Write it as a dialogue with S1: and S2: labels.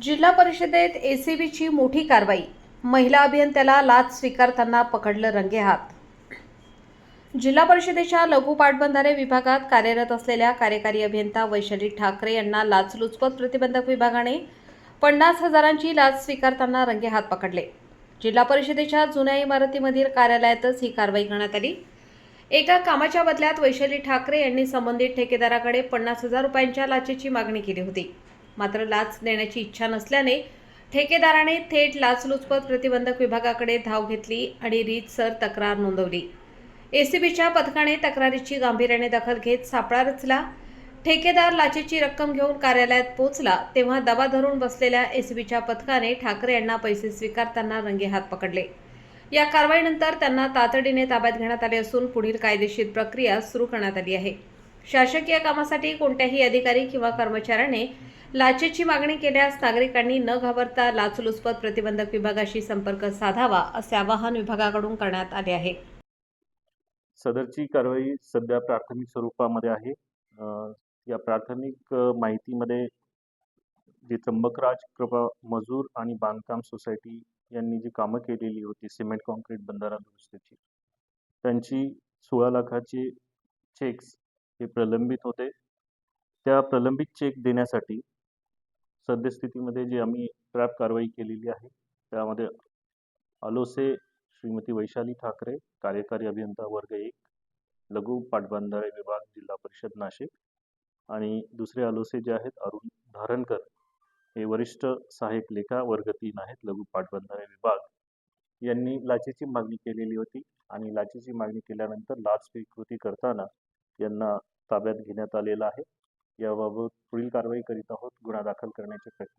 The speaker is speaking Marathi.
S1: जिल्हा परिषदेत एसीबीची मोठी कारवाई. महिला अभियंत्याला लाच स्वीकारताना पकडलं रंगेहात. जिल्हा परिषदेच्या लघु पाटबंधारे विभागात कार्यरत असलेल्या कार्यकारी अभियंता वैशाली ठाकरे यांना लाचलुचपत प्रतिबंधक विभागाने 50,000ची लाच स्वीकारताना रंगेहात पकडले. जिल्हा परिषदेच्या जुन्या इमारतीमधील कार्यालयातच ही कारवाई करण्यात आली. एका कामाच्या बदल्यात वैशाली ठाकरे यांनी संबंधित ठेकेदाराकडे 50,000 रुपयांच्या लाचेची मागणी केली होती. मात्र लाच देण्याची इच्छा नसल्याने ठेकेदाराने थेट लाचलुचपत प्रतिबंधक विभागाकडे धाव घेतली आणि रीतसर तक्रार नोंदवली. एसीबीच्या पथकाने तक्रारीची गांभीर्याने दखल घेत सापळा रचला. ठेकेदार लाचेची रक्कम घेऊन कार्यालयात पोहोचला तेव्हा दबा धरून बसलेल्या एसीबीच्या पथकाने ठाकरे यांना पैसे स्वीकारताना रंगेहात पकडले. या कारवाईनंतर त्यांना तातडीने ताब्यात घेण्यात आले असून पुढील कायदेशीर प्रक्रिया सुरू करण्यात आली आहे. शासकीय कामासाठी कोणत्याही अधिकारी किंवा कर्मचाऱ्याने लाचेची मागणी केल्यास नागरिकांनी न घाबरता लाचलुचपत प्रतिबंधक विभागाशी संपर्क साधावा असे आवाहन विभागाकडून करण्यात आले आहे.
S2: सदरची कारवाई सध्या प्राथमिक स्वरूपामध्ये आहे. या प्राथमिक माहितीमध्ये जे त्र्यंबकराज कृपा मजूर आणि बांधकाम सोसायटी यांनी जी कामं केलेली होती सिमेंट कॉन्क्रीट बंधारा दुरुस्तीची, त्यांची 16 लाखाचे चेक्स हे प्रलंबित होते. त्या प्रलंबित चेक देण्यासाठी सद्यस्थितीमध्ये जी आम्ही ट्रॅप कारवाई केलेली आहे त्यामध्ये आलोसे श्रीमती वैशाली ठाकरे, कार्यकारी अभियंता वर्ग 1, लघु पाटबंधारे विभाग, जिल्हा परिषद नाशिक, आणि दुसरे आलोसे जे आहेत अरुण धारणकर, हे वरिष्ठ सहाय्यक लेखा वर्ग 3 आहेत, लघु पाटबंधारे विभाग, यांनी लाचेची मागणी केलेली होती आणि लाचेची मागणी केल्यानंतर लाच स्वीकृती करताना यांना ताब्यात घेण्यात आलेलं आहे. याबाबत पुढील कारवाई करीत आहोत. गुन्हा दाखल करण्याची प्रक्रिया